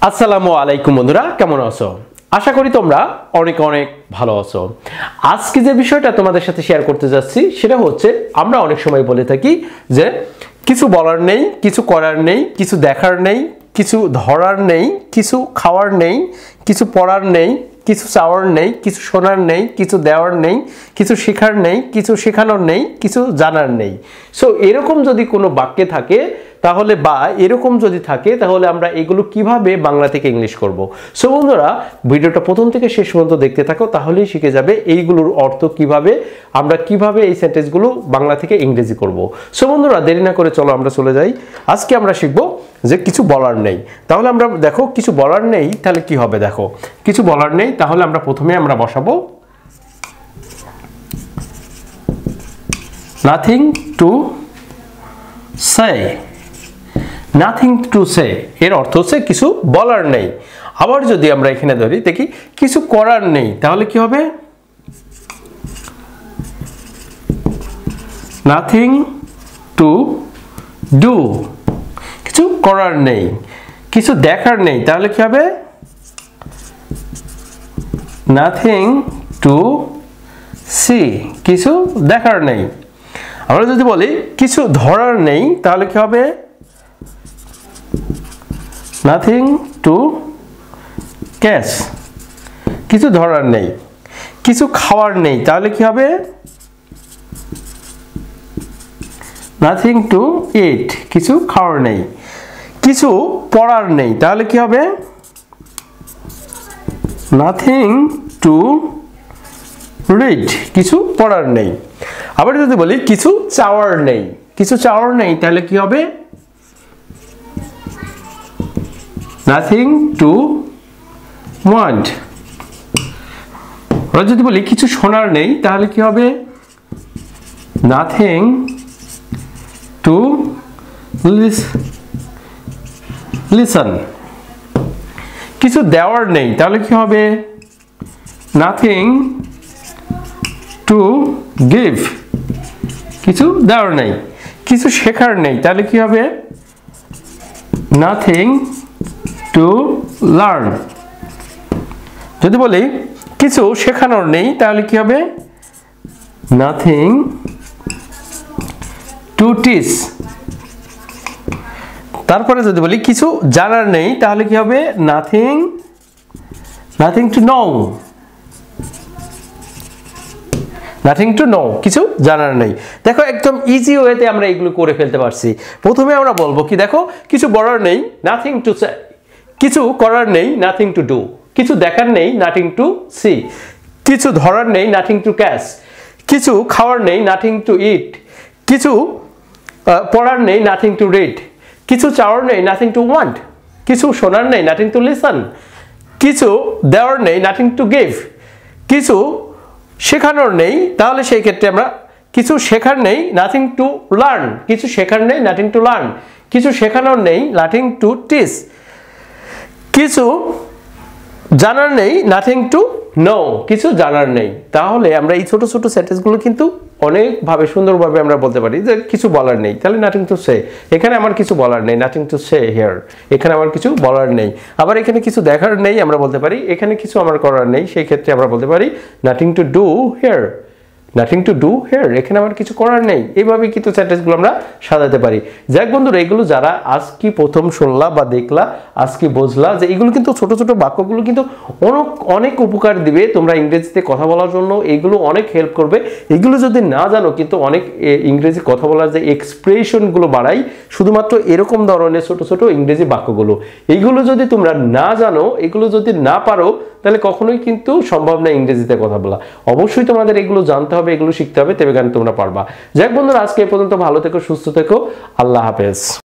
আসসালামু আলাইকুম বন্ধুরা, কেমন আছো? আশা করি তোমরা অনেক অনেক ভালো আছো। আজকে যে বিষয়টা তোমাদের সাথে শেয়ার করতে যাচ্ছি সেটা হচ্ছে, আমরা অনেক সময় বলে থাকি যে কিছু বলার নেই, কিছু করার নেই, কিছু দেখার নেই, কিছু ধরার নেই, কিছু খাওয়ার নেই, কিছু পড়ার নেই, কিছু চাওয়ার নেই, কিছু শোনার নেই, কিছু দেওয়ার নেই, কিছু শেখার নেই, কিছু শেখানোর নেই, কিছু জানার নেই। সো এরকম যদি কোনো বাক্যে থাকে তাহলে, বা এরকম যদি থাকে তাহলে আমরা এগুলো কিভাবে বাংলা থেকে ইংলিশ করব। সো বন্ধুরা, ভিডিওটা প্রথম থেকে শেষ পর্যন্ত দেখতে থাকো, তাহলেই শিখে যাবে এইগুলোর অর্থ কিভাবে, আমরা কিভাবে এই সেন্টেন্সগুলো বাংলা থেকে ইংরেজি করব। সো বন্ধুরা, দেরি না করে চলো আমরা চলে যাই। আজকে আমরা শিখব যে কিছু বলার নেই। তাহলে আমরা দেখো কিছু বলার নেই, তাহলে কি হবে দেখো। কিছু বলার নেই, তাহলে আমরা প্রথমে আমরা বসাবো nothing to say. Nothing to say এর অর্থ হচ্ছে কিছু বলার নেই। আবার যদি আমরা এখানে ধরি, দেখি কিছু করার নেই, তাহলে কি হবে? Nothing to do. কিছু করার নেই। কিছু দেখার নেই, তাহলে কি হবে? Nothing to see. কিছু দেখার নেই। আমরা যদি বলি কিছু ধরার নেই, তাহলে কি হবে? Nothing to catch. কিছু ধরার নেই। কিছু খাওয়ার নেই, তাহলে কি হবে? নাথিং টু ইট। কিছু খাওয়ার নেই। কিছু পড়ার নেই, তাহলে কি হবে? Nothing to read. কিছু পড়ার নেই। আবার যদি বলি কিছু চাওয়ার নেই, কিছু চাওয়ার নেই, তাহলে কি হবে? Nothing to want. আমরা যদি বলি কিছু শোনার নেই, তাহলে কি হবে? Nothing to listen. কিছু দেওয়ার নেই, তাহলে কি হবে? Nothing to give. কিছু দেওয়ার নেই। কিছু শেখার নেই, তাহলে কি হবে? Nothing to learn. যদি বলি কিছু শেখানোর নেই, তাহলে কি হবে? Nothing to teach. তারপরে যদি বলি কিছু জানার নেই, তাহলে কি হবে? Nothing to know. Nothing to know. কিছু জানার নেই। দেখো একদম ইজি ওয়েতে আমরা এগুলো করে ফেলতে পারছি। প্রথমে আমরা বলবো কি, দেখো কিছু বলার নেই, নাথিং টু সে। কিছু করার নেই, নাথিং টু ডু। কিছু দেখার নেই, নাথিং টু সি। কিছু ধরার নেই, নাথিং টু ক্যাচ। কিছু খাওয়ার নেই, নাথিং টু ইট। কিছু পড়ার নেই, নাথিং টু রিড। কিছু চাওয়ার নেই, নাথিং টু ওয়ান্ট। কিছু শোনার নেই, নাথিং টু লিসন। কিছু দেওয়ার নেই, নাথিং টু গিভ। কিছু শেখানোর নেই, তাহলে সেই ক্ষেত্রে আমরা কিছু শেখার নেই, নাথিং টু লার্ন। কিছু শেখার নেই, নাথিং টু লার্ন। কিছু শেখানোর নেই, নাথিং টু টিচ। কিছু জানার নেই, নাথিং টু নো। কিছু জানার নেই। তাহলে আমরা এই ছোট ছোট সেন্টেন্সগুলো কিন্তু অনেকভাবে সুন্দরভাবে আমরা বলতে পারি যে কিছু বলার নেই, তাহলে নাথিং টু সে। এখানে আমার কিছু বলার নেই, নাথিং টু সে হিয়ার। এখানে আমার কিছু বলার নেই। আবার এখানে কিছু দেখার নেই, আমরা বলতে পারি এখানে কিছু আমার করার নেই, সেই ক্ষেত্রে আমরা বলতে পারি nothing to do here. Nothing to do here. এখানে আমার কিছু করার নেই। এইভাবে কিন্তু সেন্টেন্সগুলো আমরা সাজাতে পারি। যাক বন্ধুরা, এগুলো যারা আজকে প্রথম শুনলা বা দেখলা, আজকে বুঝলা যে এগুলো কিন্তু ছোট ছোট বাক্যগুলো কিন্তু অনেক উপকার দিবে তোমরা ইংরেজিতে কথা বলার জন্য। এগুলো অনেক হেল্প করবে। এগুলো যদি না জানো কিন্তু অনেক ইংরেজি কথা বলার যে এক্সপ্রেশনগুলো বাড়াই শুধুমাত্র এরকম ধরনের ছোট ছোট ইংরেজি বাক্যগুলো। এইগুলো যদি তোমরা না জানো, এগুলো যদি না পারো, তাহলে কখনোই কিন্তু সম্ভব না ইংরেজিতে কথা বলা। অবশ্যই তোমাদের এগুলো জানতে হবে, এগুলো শিখতে হবে, তবে গান তোমরা পারবা। যাক বন্ধুরা, আজকে এ পর্যন্ত। ভালো থেকো, সুস্থ থেকো। আল্লাহ হাফেজ।